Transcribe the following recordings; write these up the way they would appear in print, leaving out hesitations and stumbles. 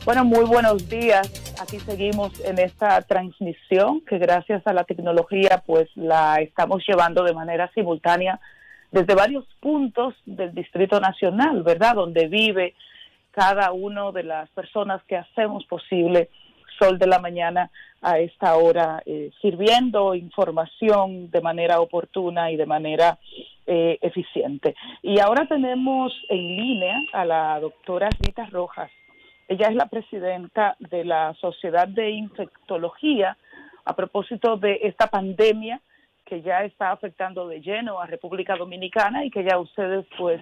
Bueno, muy buenos días. Aquí seguimos en esta transmisión que gracias a la tecnología pues la estamos llevando de manera simultánea desde varios puntos del Distrito Nacional, ¿verdad? Donde vive cada una de las personas que hacemos posible Sol de la Mañana a esta hora, sirviendo información de manera oportuna y de manera eficiente. Y ahora tenemos en línea a la doctora Rita Rojas. Ella es la presidenta de la Sociedad de Infectología a propósito de esta pandemia que ya está afectando de lleno a República Dominicana y que ya ustedes pues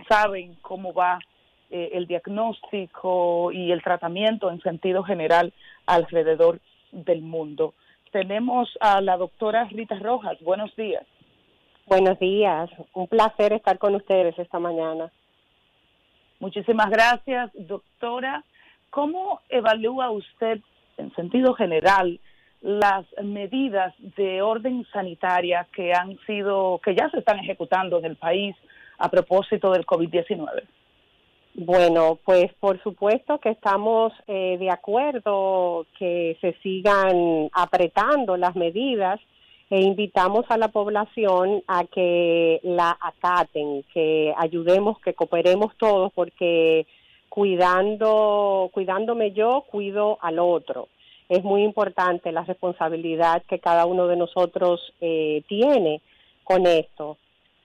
saben cómo va el diagnóstico y el tratamiento en sentido general alrededor del mundo. Tenemos a la doctora Rita Rojas. Buenos días. Buenos días. Un placer estar con ustedes esta mañana. Muchísimas gracias, doctora. ¿Cómo evalúa usted, en sentido general, las medidas de orden sanitaria que ya se están ejecutando en el país a propósito del COVID-19? Bueno, pues por supuesto que estamos de acuerdo que se sigan apretando las medidas e invitamos a la población a que la acaten, que ayudemos, que cooperemos todos, porque cuidándome yo, cuido al otro. Es muy importante la responsabilidad que cada uno de nosotros tiene con esto.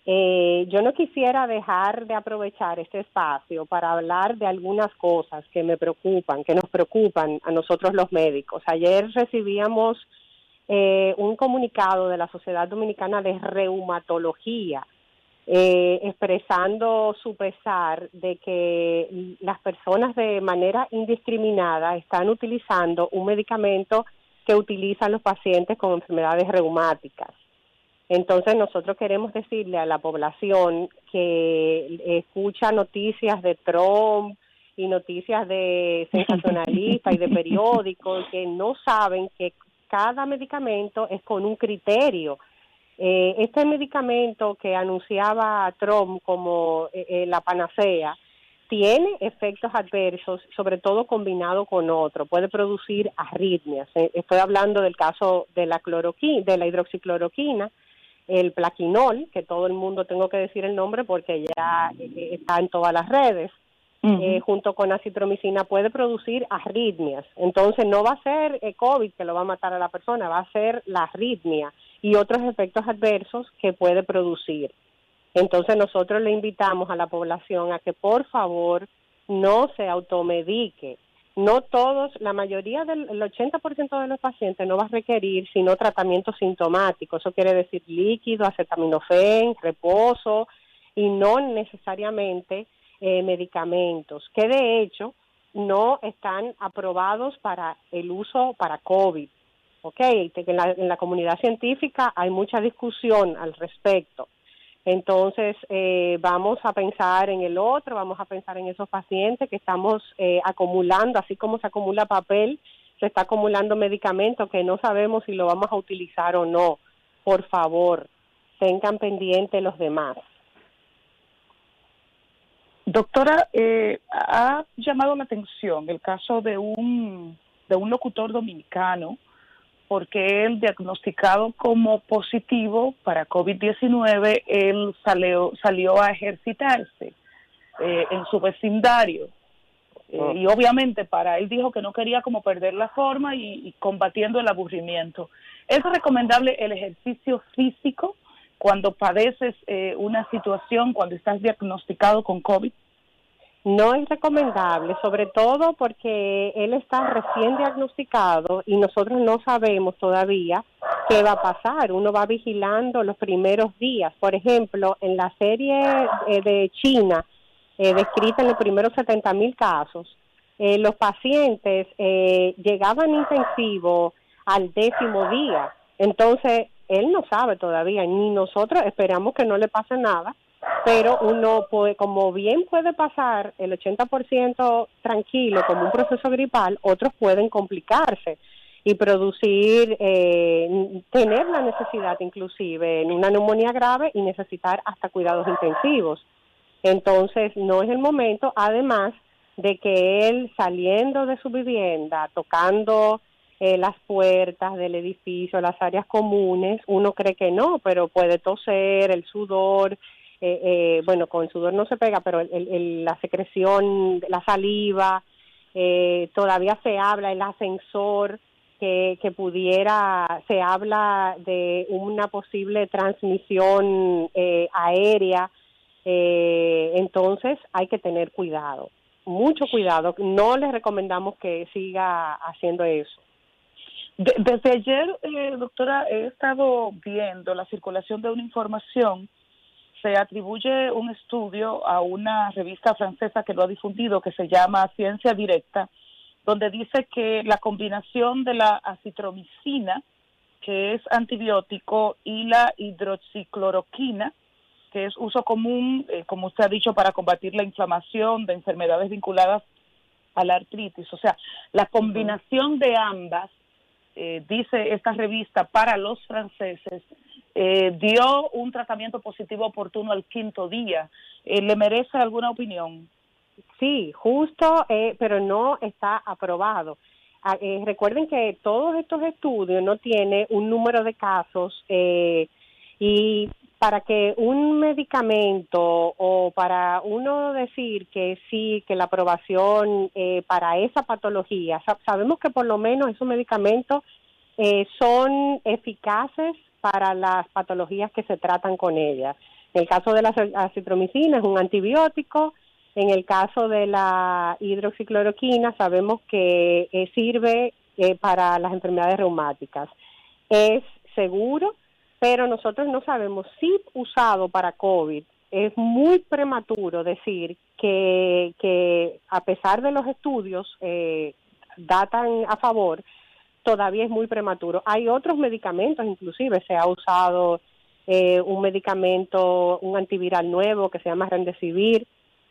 Yo no quisiera dejar de aprovechar este espacio para hablar de algunas cosas que me preocupan, que nos preocupan a nosotros los médicos. Ayer recibíamos un comunicado de la Sociedad Dominicana de Reumatología expresando su pesar de que las personas de manera indiscriminada están utilizando un medicamento que utilizan los pacientes con enfermedades reumáticas. Entonces nosotros queremos decirle a la población que escucha noticias de Trump y noticias de sensacionalistas y de periódicos que no saben que cada medicamento es con un criterio. Este medicamento que anunciaba Trump como la panacea tiene efectos adversos, sobre todo combinado con otro. Puede producir arritmias. Estoy hablando del caso de de la hidroxicloroquina, el plaquinol, que todo el mundo tengo que decir el nombre porque ya está en todas las redes. Junto con acitromicina puede producir arritmias. Entonces no va a ser COVID que lo va a matar a la persona, va a ser la arritmia y otros efectos adversos que puede producir. Entonces nosotros le invitamos a la población a que por favor no se automedique. No todos, la mayoría el 80% de los pacientes no va a requerir sino tratamiento sintomático. Eso quiere decir líquido, acetaminofén, reposo y no necesariamente medicamentos, que de hecho no están aprobados para el uso para COVID. Okay, en la comunidad científica hay mucha discusión al respecto. Entonces, vamos a pensar en el otro, vamos a pensar en esos pacientes que estamos acumulando, así como se acumula papel, se está acumulando medicamentos que no sabemos si lo vamos a utilizar o no. Por favor, tengan pendiente los demás. Doctora, ha llamado la atención el caso de un locutor dominicano, porque él, diagnosticado como positivo para COVID-19, él salió a ejercitarse en su vecindario. Y obviamente él dijo que no quería como perder la forma y combatiendo el aburrimiento. ¿Es recomendable el ejercicio físico cuando padeces una situación, cuando estás diagnosticado con COVID? No es recomendable, sobre todo porque él está recién diagnosticado y nosotros no sabemos todavía qué va a pasar. Uno va vigilando los primeros días. Por ejemplo, en la serie de China, descrita en los primeros 70,000 casos, los pacientes llegaban intensivos al 10º día. Entonces, él no sabe todavía, ni nosotros esperamos que no le pase nada, pero uno puede, como bien puede pasar el 80% tranquilo como un proceso gripal, otros pueden complicarse y producir, tener la necesidad inclusive en una neumonía grave y necesitar hasta cuidados intensivos. Entonces no es el momento, además de que él saliendo de su vivienda, tocando las puertas del edificio, las áreas comunes, uno cree que no, pero puede toser, el sudor, bueno, con el sudor no se pega, pero la secreción, la saliva, todavía se habla, el ascensor, que pudiera, se habla de una posible transmisión aérea, entonces hay que tener cuidado, mucho cuidado, no les recomendamos que siga haciendo eso. Desde ayer, doctora, he estado viendo la circulación de una información. Se atribuye un estudio a una revista francesa que lo ha difundido, que se llama Ciencia Directa, donde dice que la combinación de la acitromicina, que es antibiótico, y la hidroxicloroquina, que es uso común, como usted ha dicho, para combatir la inflamación de enfermedades vinculadas a la artritis. O sea, la combinación de ambas, dice esta revista, para los franceses, dio un tratamiento positivo oportuno al 5º día. ¿Le merece alguna opinión? Sí, justo, pero no está aprobado. Recuerden que todos estos estudios no tienen un número de casos y para que un medicamento o para uno decir que sí, que la aprobación para esa patología, sabemos que por lo menos esos medicamentos son eficaces para las patologías que se tratan con ellas. En el caso de la acitromicina es un antibiótico. En el caso de la hidroxicloroquina sabemos que sirve para las enfermedades reumáticas. Es seguro, pero nosotros no sabemos si usado para COVID. Es muy prematuro decir que a pesar de los estudios datan a favor, todavía es muy prematuro. Hay otros medicamentos, inclusive se ha usado un medicamento, un antiviral nuevo que se llama Remdesivir,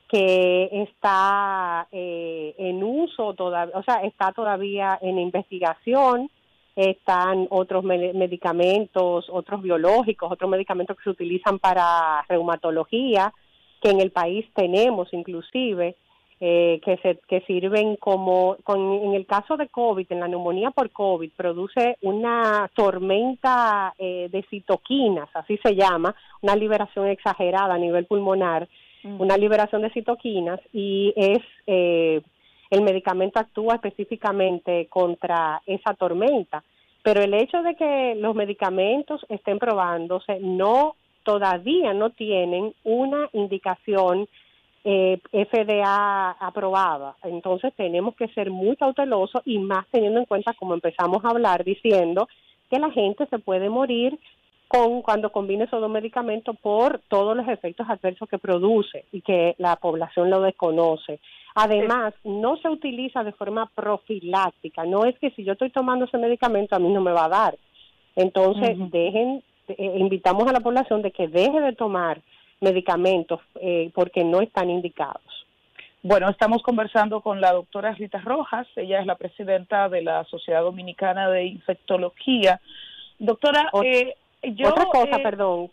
que está en uso todavía, o sea, está todavía en investigación. Están otros medicamentos, otros biológicos, otros medicamentos que se utilizan para reumatología, que en el país tenemos inclusive, que sirven en el caso de COVID, en la neumonía por COVID, produce una tormenta de citoquinas, así se llama, una liberación exagerada a nivel pulmonar, una liberación de citoquinas, y el medicamento actúa específicamente contra esa tormenta. Pero el hecho de que los medicamentos estén probándose, todavía no tienen una indicación FDA aprobada. Entonces tenemos que ser muy cautelosos, y más teniendo en cuenta, como empezamos a hablar, diciendo que la gente se puede morir cuando combine esos dos medicamentos por todos los efectos adversos que produce y que la población lo desconoce. Además, no se utiliza de forma profiláctica, no es que si yo estoy tomando ese medicamento a mí no me va a dar. Entonces, invitamos a la población de que deje de tomar medicamentos porque no están indicados. Bueno, estamos conversando con la doctora Rita Rojas, ella es la presidenta de la Sociedad Dominicana de Infectología. Doctora, otra cosa, perdón,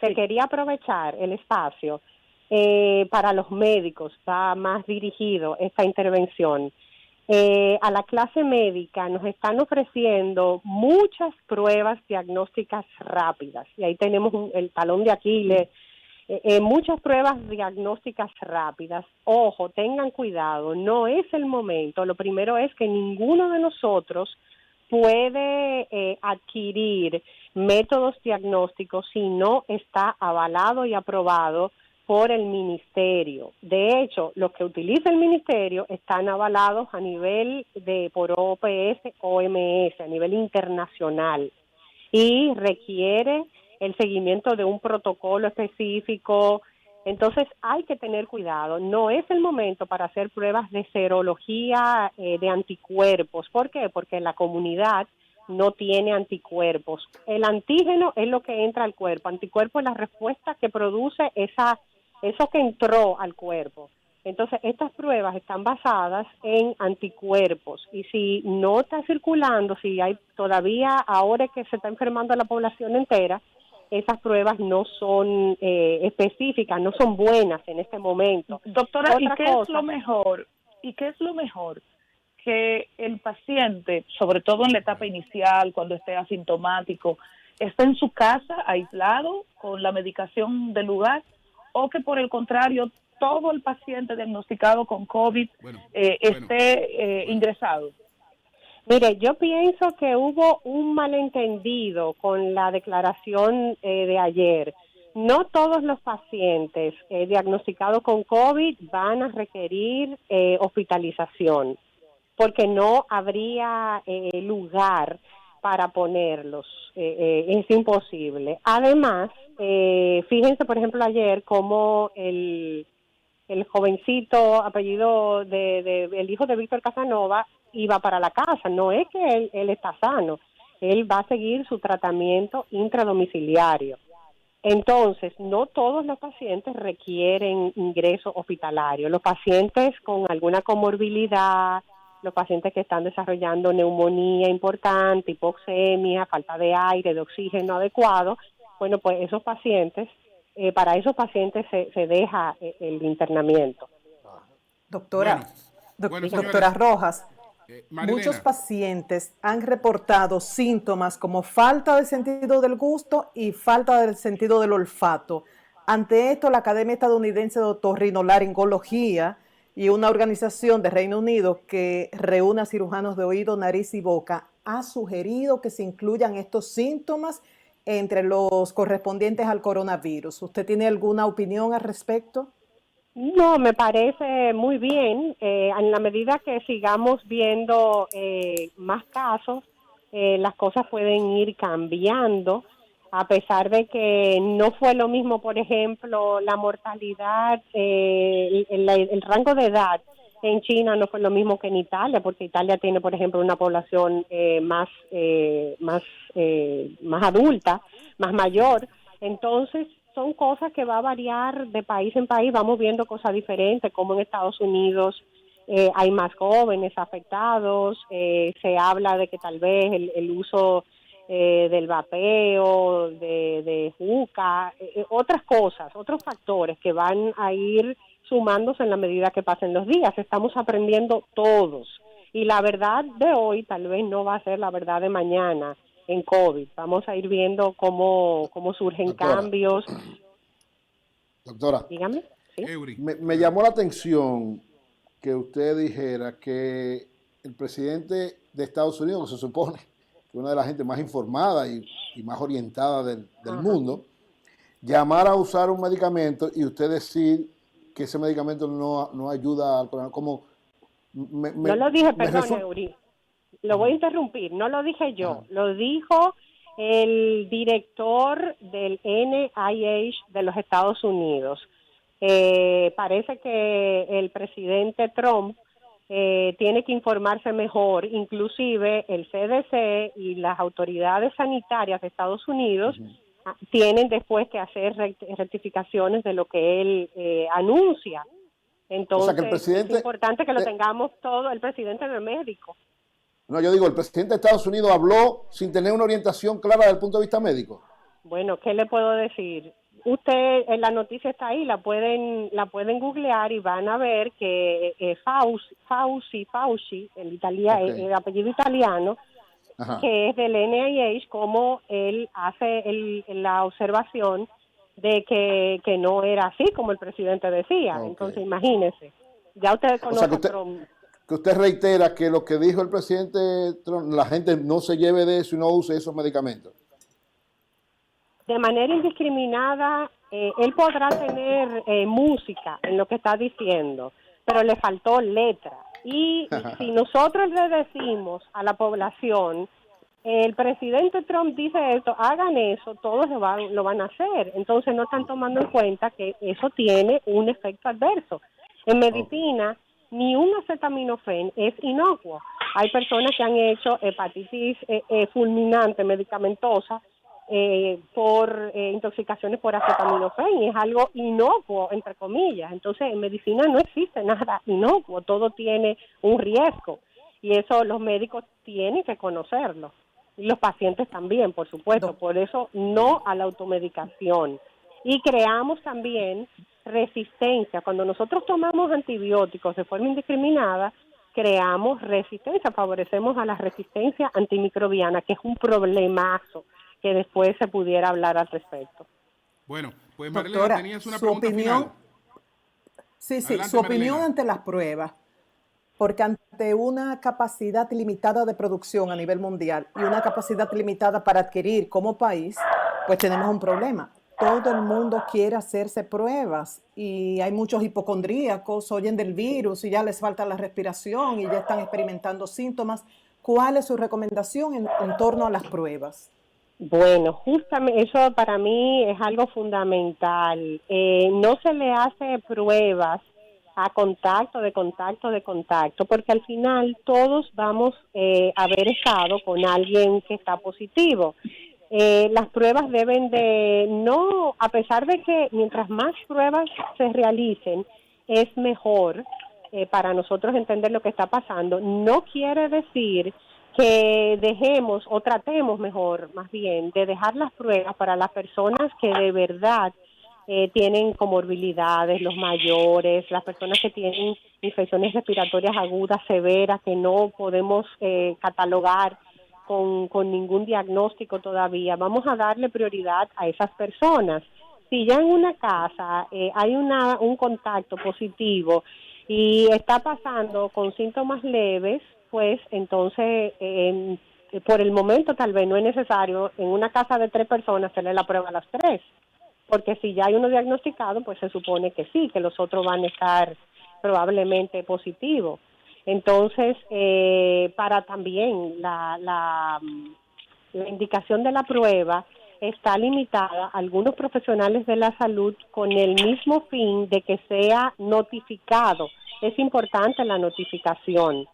que quería aprovechar el espacio para los médicos, está más dirigido esta intervención. A la clase médica nos están ofreciendo muchas pruebas diagnósticas rápidas, y ahí tenemos el talón de Aquiles, muchas pruebas diagnósticas rápidas. Ojo, tengan cuidado, no es el momento. Lo primero es que ninguno de nosotros puede adquirir métodos diagnósticos si no está avalado y aprobado por el ministerio. De hecho, los que utiliza el ministerio están avalados a nivel por OPS, OMS, a nivel internacional, y requiere el seguimiento de un protocolo específico. Entonces hay que tener cuidado, no es el momento para hacer pruebas de serología de anticuerpos. ¿Por qué? Porque la comunidad no tiene anticuerpos. El antígeno es lo que entra al cuerpo, anticuerpo es la respuesta que produce eso que entró al cuerpo. Entonces estas pruebas están basadas en anticuerpos, y si no está circulando, si hay todavía, ahora que se está enfermando a la población entera, esas pruebas no son específicas, no son buenas en este momento. Doctora, ¿y qué es lo mejor? ¿Y qué es lo mejor? Que el paciente, sobre todo en la etapa inicial, cuando esté asintomático, esté en su casa aislado con la medicación del lugar, o que por el contrario todo el paciente diagnosticado con COVID esté ingresado. Mire, yo pienso que hubo un malentendido con la declaración de ayer. No todos los pacientes diagnosticados con COVID van a requerir hospitalización, porque no habría lugar para ponerlos. Es imposible. Además, fíjense, por ejemplo, ayer cómo el jovencito apellido el hijo de Víctor Casanova iba para la casa. No es que él está sano, él va a seguir su tratamiento intradomiciliario. Entonces, no todos los pacientes requieren ingreso hospitalario. Los pacientes con alguna comorbilidad, los pacientes que están desarrollando neumonía importante, hipoxemia, falta de aire, de oxígeno adecuado, bueno, pues esos pacientes, para esos pacientes se deja el internamiento. Doctora, Bueno, doctora Rojas, Marilena. muchos pacientes han reportado síntomas como falta de sentido del gusto y falta del sentido del olfato. Ante esto, la Academia Estadounidense de Otorrinolaringología y una organización de Reino Unido que reúne a cirujanos de oído, nariz y boca ha sugerido que se incluyan estos síntomas entre los correspondientes al coronavirus. ¿Usted tiene alguna opinión al respecto? No, me parece muy bien. En la medida que sigamos viendo más casos, las cosas pueden ir cambiando, a pesar de que no fue lo mismo, por ejemplo, la mortalidad, el rango de edad en China no fue lo mismo que en Italia, porque Italia tiene, por ejemplo, una población más adulta, más mayor. Entonces, son cosas que va a variar de país en país. Vamos viendo cosas diferentes, como en Estados Unidos hay más jóvenes afectados. Se habla de que tal vez el uso del vapeo, de juca, otras cosas, otros factores que van a ir sumándose en la medida que pasen los días. Estamos aprendiendo todos. Y la verdad de hoy tal vez no va a ser la verdad de mañana en COVID. Vamos a ir viendo cómo surgen cambios. Doctora, Dígame. ¿Sí? me llamó la atención que usted dijera que el presidente de Estados Unidos, que se supone que es una de las gente más informada y más orientada del mundo, llamara a usar un medicamento y usted decir que ese medicamento no ayuda al coronavirus. No lo dije, perdón, Eury. Lo voy a interrumpir, no lo dije yo, lo dijo el director del NIH de los Estados Unidos. Parece que el presidente Trump tiene que informarse mejor, inclusive el CDC y las autoridades sanitarias de Estados Unidos tienen después que hacer rectificaciones de lo que él anuncia. Entonces, o sea, que es importante que lo tengamos todo, el presidente no es médico. No, yo digo, el presidente de Estados Unidos habló sin tener una orientación clara desde el punto de vista médico. Bueno, ¿qué le puedo decir? Usted, en la noticia está ahí, la pueden googlear y van a ver que Fauci, el apellido italiano, que es del NIH, como él hace la observación de que no era así como el presidente decía. Entonces, imagínese, ya ustedes conocen que usted reitera que lo que dijo el presidente Trump, la gente no se lleve de eso y no use esos medicamentos. De manera indiscriminada, él podrá tener música en lo que está diciendo, pero le faltó letra. Y si nosotros le decimos a la población, el presidente Trump dice esto, hagan eso, todos lo van a hacer. Entonces no están tomando en cuenta que eso tiene un efecto adverso. En medicina, ni un acetaminofén es inocuo. Hay personas que han hecho hepatitis fulminante medicamentosa por intoxicaciones por acetaminofén, y es algo inocuo, entre comillas. Entonces, en medicina no existe nada inocuo, todo tiene un riesgo, y eso los médicos tienen que conocerlo, y los pacientes también, por supuesto. Por eso, no a la automedicación. Y creamos también resistencia. Cuando nosotros tomamos antibióticos de forma indiscriminada, creamos resistencia, favorecemos a la resistencia antimicrobiana, que es un problemazo que después se pudiera hablar al respecto. Bueno, pues Marilena, Doctora, tenías una su pregunta opinión, final. sí, Adelante, su opinión Marilena. ante las pruebas, porque ante una capacidad limitada de producción a nivel mundial y una capacidad limitada para adquirir como país, pues tenemos un problema. Todo el mundo quiere hacerse pruebas y hay muchos hipocondríacos, oyen del virus y ya les falta la respiración y ya están experimentando síntomas. ¿Cuál es su recomendación en torno a las pruebas? Bueno, justamente eso para mí es algo fundamental. No se le hace pruebas a contacto, porque al final todos vamos a haber estado con alguien que está positivo. Las pruebas deben de, no, a pesar de que mientras más pruebas se realicen, es mejor para nosotros entender lo que está pasando. No quiere decir que dejemos o tratemos mejor, más bien, de dejar las pruebas para las personas que de verdad tienen comorbilidades, los mayores, las personas que tienen infecciones respiratorias agudas, severas, que no podemos catalogar con ningún diagnóstico todavía. Vamos a darle prioridad a esas personas. Si ya en una casa hay un contacto positivo y está pasando con síntomas leves, pues entonces por el momento tal vez no es necesario en una casa de 3 personas hacerle la prueba a las 3, porque si ya hay uno diagnosticado, pues se supone que sí, que los otros van a estar probablemente positivos. Entonces, para también la indicación de la prueba está limitada a algunos profesionales de la salud con el mismo fin de que sea notificado. Es importante la notificación.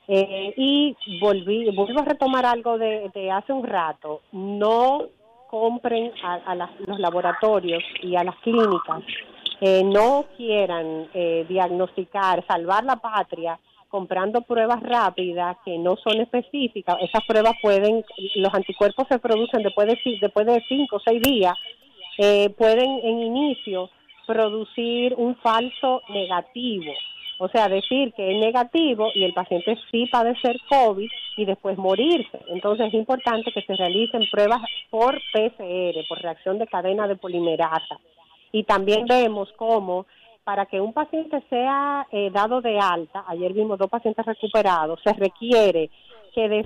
Y vuelvo a retomar algo de hace un rato. No compren a los laboratorios y a las clínicas. No quieran diagnosticar, salvar la patria comprando pruebas rápidas que no son específicas. Esas pruebas los anticuerpos se producen después de 5 o 6 días, pueden en inicio producir un falso negativo. O sea, decir que es negativo y el paciente sí padecer COVID y después morirse. Entonces es importante que se realicen pruebas por PCR, por reacción de cadena de polimerasa. Y también vemos cómo para que un paciente sea dado de alta, ayer vimos 2 pacientes recuperados, se requiere que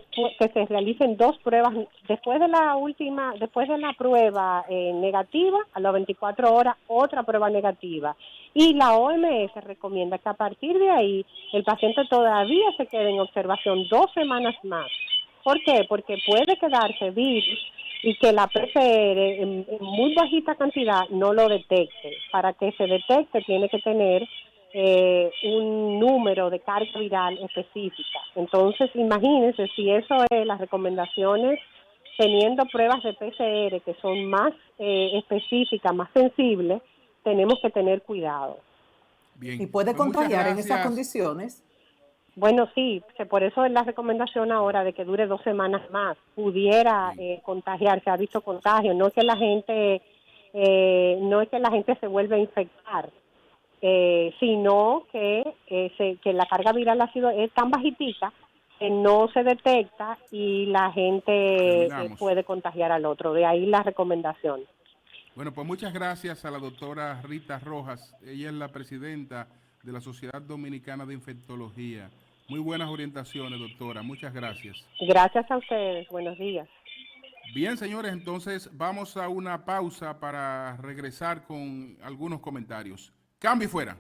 se realicen 2 pruebas después de la prueba negativa, a las 24 horas otra prueba negativa. Y la OMS recomienda que a partir de ahí el paciente todavía se quede en observación 2 semanas más. ¿Por qué? Porque puede quedarse virus y que la PCR en muy bajita cantidad no lo detecte. Para que se detecte tiene que tener un número de carga viral específica. Entonces, imagínense si eso es las recomendaciones, teniendo pruebas de PCR que son más específicas, más sensibles, tenemos que tener cuidado. Bien, ¿Y puede pues muchas contagiar en esas gracias. condiciones? Bueno, sí, por eso es la recomendación ahora de que dure 2 semanas más. Pudiera contagiarse, ha visto contagio. No es que la gente se vuelva a infectar, sino que la carga viral es tan bajitita que no se detecta y la gente puede contagiar al otro. De ahí la recomendación. Bueno, pues muchas gracias a la doctora Rita Rojas. Ella es la presidenta de la Sociedad Dominicana de Infectología. Muy buenas orientaciones, doctora. Muchas gracias. Gracias a ustedes. Buenos días. Bien, señores, entonces vamos a una pausa para regresar con algunos comentarios. Cambio y fuera.